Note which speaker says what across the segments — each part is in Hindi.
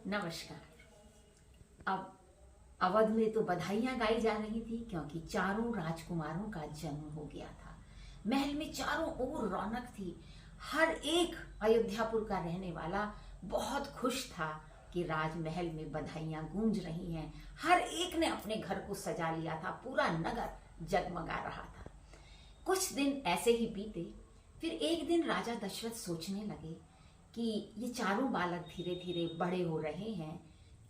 Speaker 1: नमस्कार। अब अवध में तो बधाइयां गाई जा रही थी क्योंकि चारों राजकुमारों का जन्म हो गया था। महल में चारों ओर रौनक थी। हर एक अयोध्यापुर का रहने वाला बहुत खुश था कि राजमहल में बधाइयां गूंज रही हैं। हर एक ने अपने घर को सजा लिया था। पूरा नगर जगमगा रहा था। कुछ दिन ऐसे ही बीते। फिर एक दिन राजा दशरथ सोचने लगे कि ये चारों बालक धीरे धीरे बड़े हो रहे हैं,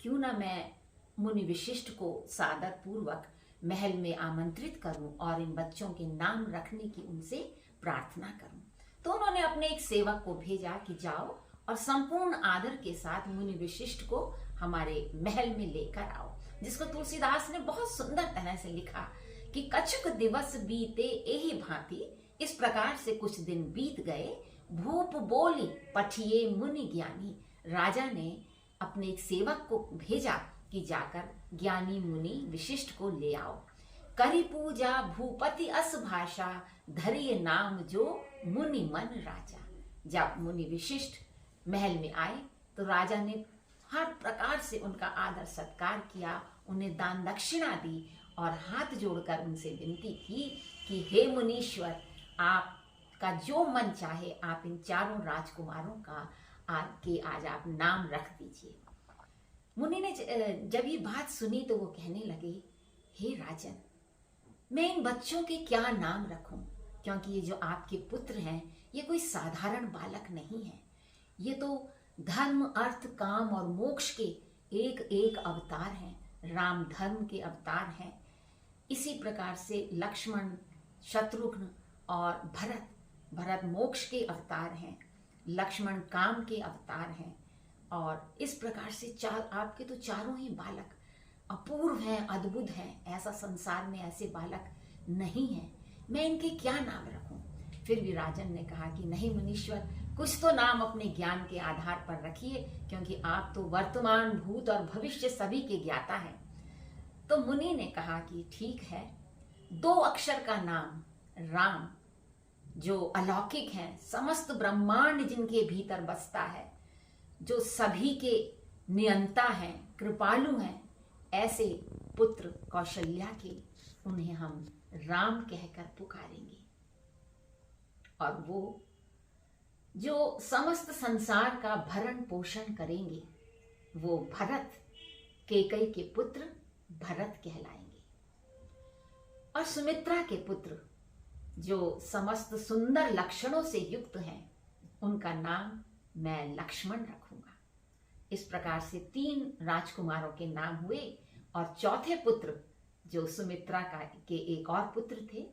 Speaker 1: क्यों ना मैं मुनि विशिष्ट को सादर पूर्वक महल में आमंत्रित करूं और इन बच्चों के नाम रखने की उनसे प्रार्थना करूं। तो उन्होंने अपने एक सेवक को भेजा कि जाओ और संपूर्ण आदर के साथ मुनि विशिष्ट को हमारे महल में लेकर आओ, जिसको तुलसीदास ने बहुत सुंदर तरह से लिखा कि कछुक दिवस बीते एही भांति, इस प्रकार से कुछ दिन बीत गए, भूप बोली पठिए मुनि ज्ञानी। राजा ने अपने एक सेवक को भेजा कि जाकर ज्ञानी मुनि विशिष्ट को ले आओ। करी पूजा भूपति अस भाषा, धरिए नाम जो मुनि मन राजा। जब मुनि विशिष्ट महल में आए तो राजा ने हर प्रकार से उनका आदर सत्कार किया, उन्हें दान दक्षिणा दी और हाथ जोड़कर उनसे विनती की कि हे मुनीश्वर, आपका जो मन चाहे आप इन चारों राजकुमारों का आज आप नाम रख दीजिए। मुनि ने जब ये बात सुनी तो वो कहने लगे, हे राजन, मैं इन बच्चों के क्या नाम रखूं, क्योंकि ये जो आपके पुत्र हैं ये कोई साधारण बालक नहीं है। ये तो धर्म अर्थ काम और मोक्ष के एक एक अवतार हैं। राम धर्म के अवतार हैं। इसी प्रकार से लक्ष्मण, शत्रुघ्न और भरत मोक्ष के अवतार हैं। लक्ष्मण काम के अवतार हैं। और इस प्रकार से आपके तो चारों ही बालक अपूर्व हैं, अद्भुत हैं। ऐसा संसार में ऐसे बालक नहीं हैं। मैं इनके क्या नाम रखूं? फिर भी राजन ने कहा कि नहीं मुनीश्वर, कुछ तो नाम अपने ज्ञान के आधार पर रखिए, क्योंकि आप तो वर्तमान, भूत और भविष्य सभी के ज्ञाता हैं। तो मुनि ने कहा कि ठीक है, 2 अक्षर का नाम राम, जो अलौकिक हैं, समस्त ब्रह्मांड जिनके भीतर बसता है, जो सभी के नियंता हैं, कृपालु हैं, ऐसे पुत्र कौशल्या के उन्हें हम राम कहकर पुकारेंगे। और वो जो समस्त संसार का भरण पोषण करेंगे वो भरत, कैकेयी के पुत्र भरत कहलाएंगे। और सुमित्रा के पुत्र जो समस्त सुंदर लक्षणों से युक्त हैं, उनका नाम मैं लक्ष्मण रखूंगा। इस प्रकार से 3 राजकुमारों के नाम हुए। और चौथे पुत्र जो सुमित्रा के एक और पुत्र थे,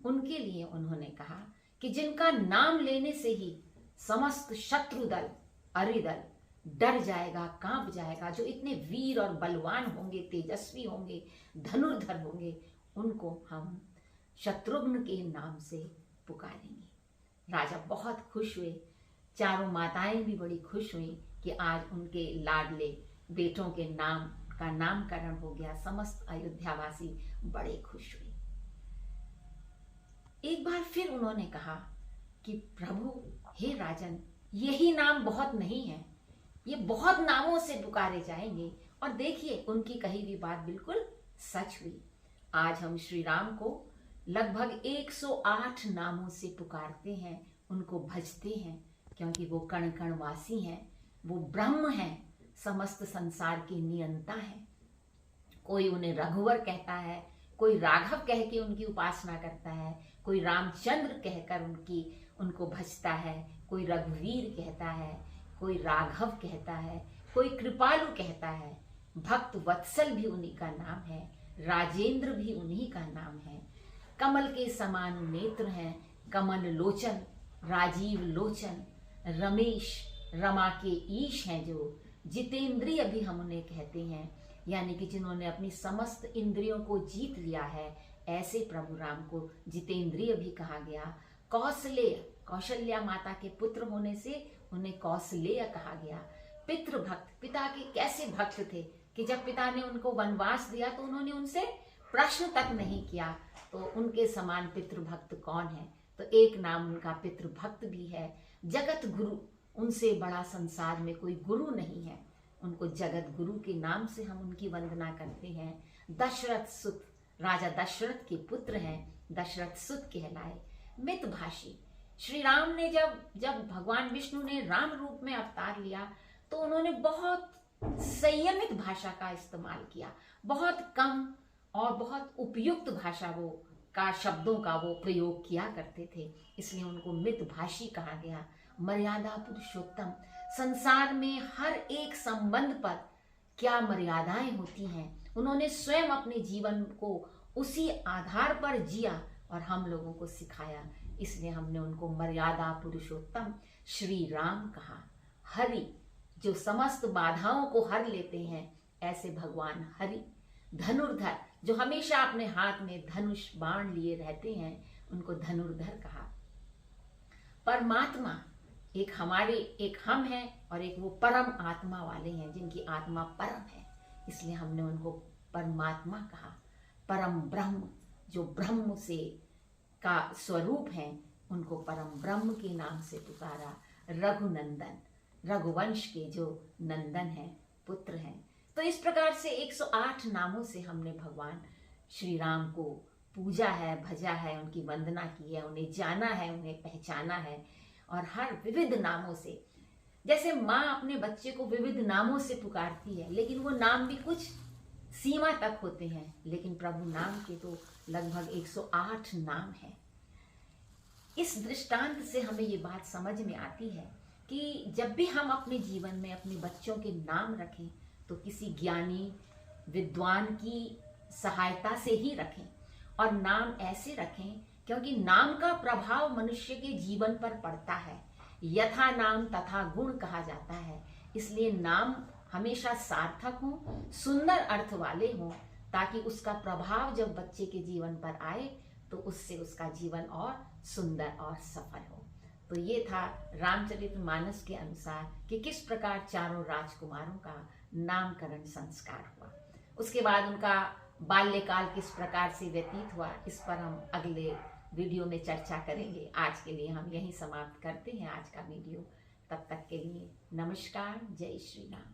Speaker 1: उनके लिए उन्होंने कहा कि जिनका नाम लेने से ही समस्त शत्रु दल, अरिदल डर जाएगा, कांप जाएगा, जो इतने वीर और बलवान होंगे, तेजस्वी होंगे, धनुर्धर होंगे, उनको हम शत्रुघ्न के नाम से पुकारेंगे। राजा बहुत खुश हुए। चारों माताएं भी बड़ी खुश हुई कि आज उनके लाडले बेटों के नाम का नामकरण हो गया। समस्त अयोध्यावासी बड़े खुश हुए। एक बार फिर उन्होंने कहा कि प्रभु, हे राजन, यही नाम बहुत नहीं है, ये बहुत नामों से पुकारे जाएंगे। और देखिए, उनकी कही हुई बात बिल्कुल सच हुई। आज हम श्री राम को लगभग 108 नामों से पुकारते हैं, उनको भजते हैं, क्योंकि वो कण कण वासी हैं, वो ब्रह्म हैं, समस्त संसार के नियंता हैं। कोई उन्हें रघुवर कहता है, कोई राघव कह के उनकी उपासना करता है, कोई रामचंद्र कहकर उनको भजता है, कोई रघुवीर कहता है, कोई राघव कहता है, कोई कृपालु कहता है। भक्त वत्सल भी उन्हीं का नाम है, राजेंद्र भी उन्हीं का नाम है। कमल के समान नेत्र हैं, कमल लोचन, राजीव लोचन, रमेश, रमा के ईश हैं, जो जितेंद्रिय भी हम उन्हें कहते हैं, यानी कि जिन्होंने अपनी समस्त इंद्रियों को जीत लिया है। ऐसे प्रभु राम को जितेंद्रिय भी कहा गया। कौशलेय, कौशल्या माता के पुत्र होने से उन्हें कौशलेय कहा गया। पितृभक्त, पिता के कैसे भक्त थे कि जब पिता ने उनको वनवास दिया तो उन्होंने उनसे प्रश्न तक नहीं किया। तो उनके समान पितृभक्त कौन है? तो एक नाम उनका पितृभक्त भी है। जगत गुरु, उनसे बड़ा संसार में कोई गुरु नहीं है। उनको उनको जगत गुरु के नाम से हम उनकी वंदना करते हैं। दशरथ सुत, राजा दशरथ के पुत्र हैं, दशरथ सुत कहलाए। मितभाषी, श्री राम ने जब भगवान विष्णु ने राम रूप में अवतार लिया तो उन्होंने बहुत संयमित भाषा का इस्तेमाल किया, बहुत कम और बहुत उपयुक्त भाषा का शब्दों का वो प्रयोग किया करते थे, इसलिए उनको मितभाषी कहा गया। मर्यादा पुरुषोत्तम, संसार में हर एक संबंध पर क्या मर्यादाएं होती हैं, उन्होंने स्वयं अपने जीवन को उसी आधार पर जिया और हम लोगों को सिखाया, इसलिए हमने उनको मर्यादा पुरुषोत्तम श्री राम कहा। हरि, जो समस्त बाधाओं को हर लेते हैं, ऐसे भगवान हरि। धनुर्धर, जो हमेशा अपने हाथ में धनुष बाण लिए रहते हैं, उनको धनुर्धर कहा। परमात्मा, एक हम हैं और एक वो परम आत्मा वाले हैं जिनकी आत्मा परम है, इसलिए हमने उनको परमात्मा कहा। परम ब्रह्म, जो ब्रह्म से का स्वरूप है, उनको परम ब्रह्म के नाम से पुकारा। रघुनंदन, रघुवंश के जो नंदन है, पुत्र हैं। तो इस प्रकार से 108 नामों से हमने भगवान श्री राम को पूजा है, भजा है, उनकी वंदना की है, उन्हें जाना है, उन्हें पहचाना है। और हर विविध नामों से, जैसे माँ अपने बच्चे को विविध नामों से पुकारती है, लेकिन वो नाम भी कुछ सीमा तक होते हैं, लेकिन प्रभु नाम के तो लगभग 108 नाम हैं। इस दृष्टांत से हमें ये बात समझ में आती है कि जब भी हम अपने जीवन में अपने बच्चों के नाम रखें तो किसी ज्ञानी विद्वान की सहायता से ही रखें, और नाम ऐसे रखें क्योंकि नाम का प्रभाव मनुष्य के जीवन पर पड़ता है। यथा नाम तथा गुण कहा जाता है, इसलिए नाम हमेशा सार्थक हो, सुंदर अर्थ वाले हों, ताकि उसका प्रभाव जब बच्चे के जीवन पर आए तो उससे उसका जीवन और सुंदर और सफल हो। तो ये था रामचरितमानस के अनुसार कि किस प्रकार चारों राजकुमारों का नामकरण संस्कार हुआ। उसके बाद उनका बाल्यकाल किस प्रकार से व्यतीत हुआ, इस पर हम अगले वीडियो में चर्चा करेंगे। आज के लिए हम यहीं समाप्त करते हैं आज का वीडियो। तब तक के लिए नमस्कार, जय श्री राम।